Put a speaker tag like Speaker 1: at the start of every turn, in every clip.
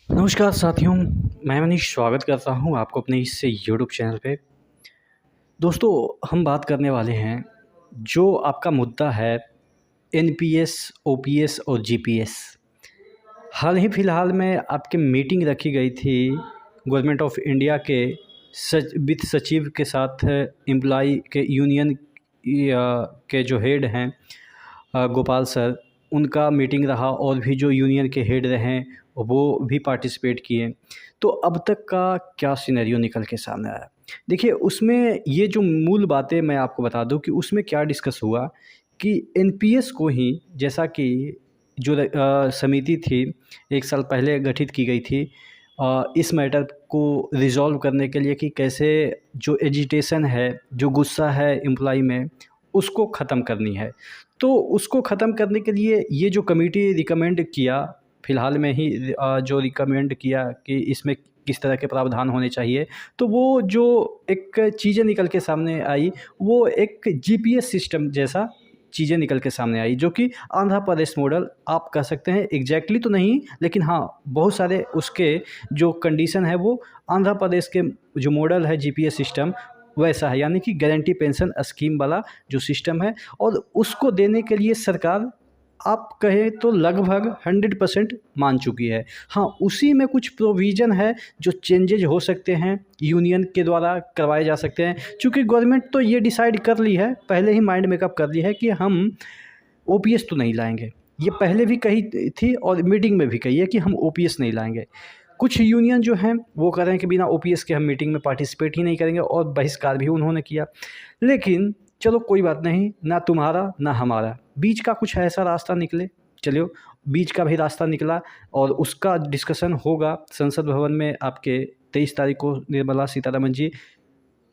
Speaker 1: नमस्कार साथियों, मैं मनीष स्वागत करता हूं आपको अपने इस यूट्यूब चैनल पे। दोस्तों, हम बात करने वाले हैं जो आपका मुद्दा है एनपीएस, ओपीएस और जीपीएस। हाल ही फ़िलहाल में आपकी मीटिंग रखी गई थी गवर्नमेंट ऑफ इंडिया के वित्त सचिव के साथ, एम्प्लॉय के यूनियन के जो हेड हैं गोपाल सर, उनका मीटिंग रहा और भी जो यूनियन के हेड रहे वो भी पार्टिसिपेट किए। तो अब तक का क्या सिनेरियो निकल के सामने आया? देखिए, उसमें ये जो मूल बातें मैं आपको बता दूं कि उसमें क्या डिस्कस हुआ कि एनपीएस को ही, जैसा कि जो समिति थी 1 साल पहले गठित की गई थी इस मैटर को रिज़ॉल्व करने के लिए कि कैसे जो एजिटेशन है, जो गुस्सा है एम्प्लॉय में, उसको ख़त्म करनी है। तो उसको ख़त्म करने के लिए ये जो कमेटी रिकमेंड किया, फ़िलहाल में ही जो रिकमेंड किया कि इसमें किस तरह के प्रावधान होने चाहिए, तो वो जो एक चीज़ें निकल के सामने आई, वो एक जीपीएस सिस्टम जैसा चीज़ें निकल के सामने आई, जो कि आंध्र प्रदेश मॉडल आप कह सकते हैं। एग्जैक्टली तो नहीं, लेकिन हाँ, बहुत सारे उसके जो कंडीशन है वो आंध्र प्रदेश के जो मॉडल है जीपीएस सिस्टम वैसा है, यानी कि गारंटी पेंशन स्कीम वाला जो सिस्टम है। और उसको देने के लिए सरकार, आप कहें तो लगभग 100% मान चुकी है। हाँ, उसी में कुछ प्रोविज़न है जो चेंजेज हो सकते हैं, यूनियन के द्वारा करवाए जा सकते हैं। चूँकि गवर्नमेंट तो ये डिसाइड कर ली है, पहले ही माइंड मेकअप कर ली है कि हम ओपीएस तो नहीं लाएँगे। ये पहले भी कही थी और मीटिंग में भी कही है कि हम ओपीएस नहीं लाएँगे। कुछ यूनियन जो हैं वो कह रहे हैं कि बिना ओपीएस के हम मीटिंग में पार्टिसिपेट ही नहीं करेंगे, और बहिष्कार भी उन्होंने किया। लेकिन चलो कोई बात नहीं, ना तुम्हारा ना हमारा, बीच का कुछ ऐसा रास्ता निकले। चलो, बीच का भी रास्ता निकला और उसका डिस्कशन होगा संसद भवन में आपके 23 तारीख को। निर्मला सीतारमण जी,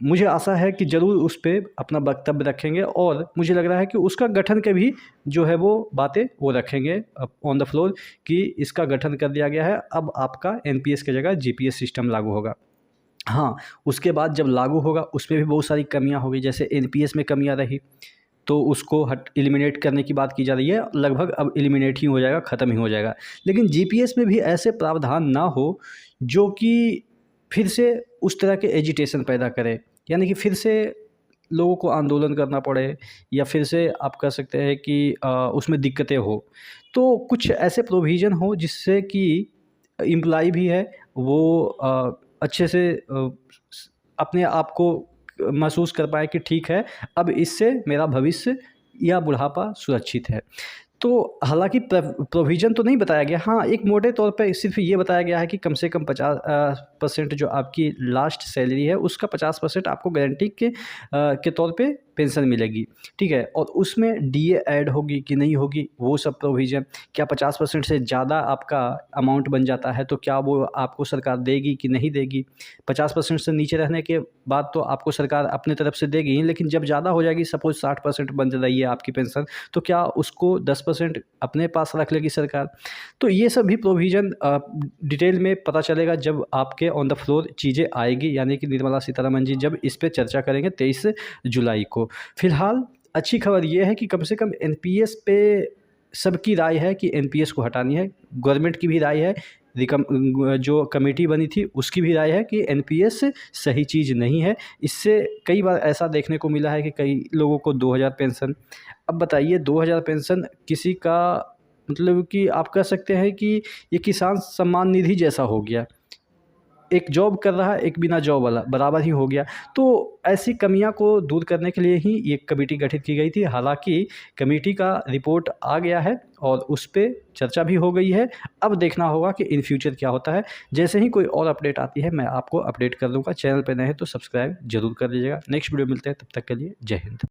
Speaker 1: मुझे आशा है कि ज़रूर उस पे अपना वक्तव्य रखेंगे, और मुझे लग रहा है कि उसका गठन के भी जो है वो बातें वो रखेंगे ऑन द फ्लोर कि इसका गठन कर दिया गया है, अब आपका एनपीएस की जगह जीपीएस सिस्टम लागू होगा। हाँ, उसके बाद जब लागू होगा उसमें भी बहुत सारी कमियां होगी। जैसे एनपीएस में कमियां रही तो उसको एलिमिनेट करने की बात की जा रही है, लगभग अब एलिमिनेट ही हो जाएगा, ख़त्म ही हो जाएगा। लेकिन जीपीएस में भी ऐसे प्रावधान ना हो जो कि फिर से उस तरह के एजिटेशन पैदा करे, यानी कि फिर से लोगों को आंदोलन करना पड़े, या फिर से आप कह सकते हैं कि उसमें दिक्कतें हो। तो कुछ ऐसे प्रोविज़न हो जिससे कि एम्प्लॉय भी है वो अच्छे से अपने आप को महसूस कर पाए कि ठीक है, अब इससे मेरा भविष्य या बुढ़ापा सुरक्षित है। तो हालाँकि प्रोविज़न तो नहीं बताया गया। हाँ, एक मोटे तौर पे सिर्फ़ ये बताया गया है कि कम से कम 50% जो आपकी लास्ट सैलरी है उसका 50% आपको गारंटी के तौर पे पेंशन मिलेगी, ठीक है? और उसमें डीए ऐड होगी कि नहीं होगी, वो सब प्रोविज़न। क्या 50% से ज़्यादा आपका अमाउंट बन जाता है तो क्या वो आपको सरकार देगी कि नहीं देगी? 50% से नीचे रहने के बाद तो आपको सरकार अपनी तरफ से देगी ही, लेकिन जब ज़्यादा हो जाएगी, सपोज़ 60% बन रही है आपकी पेंशन, तो क्या उसको 10% अपने पास रख लेगी सरकार? तो ये सभी प्रोविज़न डिटेल में पता चलेगा जब आपके ऑन द फ्लोर चीज़ें आएगी, यानी कि निर्मला सीतारमण जी जब इस पे चर्चा करेंगे 23 जुलाई को। फिलहाल अच्छी खबर ये है कि कम से कम एनपीएस पे सबकी राय है कि एनपीएस को हटानी है। गवर्नमेंट की भी राय है, जो कमेटी बनी थी उसकी भी राय है कि एनपीएस सही चीज़ नहीं है। इससे कई बार ऐसा देखने को मिला है कि कई लोगों को 2000 पेंशन, अब बताइए 2000 पेंशन किसी का, मतलब कि आप कह सकते हैं कि ये किसान सम्मान निधि जैसा हो गया। एक जॉब कर रहा है, एक बिना जॉब वाला बराबर ही हो गया। तो ऐसी कमियां को दूर करने के लिए ही ये कमेटी गठित की गई थी। हालांकि कमेटी का रिपोर्ट आ गया है और उस पे चर्चा भी हो गई है। अब देखना होगा कि इन फ्यूचर क्या होता है। जैसे ही कोई और अपडेट आती है मैं आपको अपडेट कर दूंगा। चैनल पर नए हैं तो सब्सक्राइब जरूर कर लीजिएगा। नेक्स्ट वीडियो मिलते हैं, तब तक के लिए जय हिंद।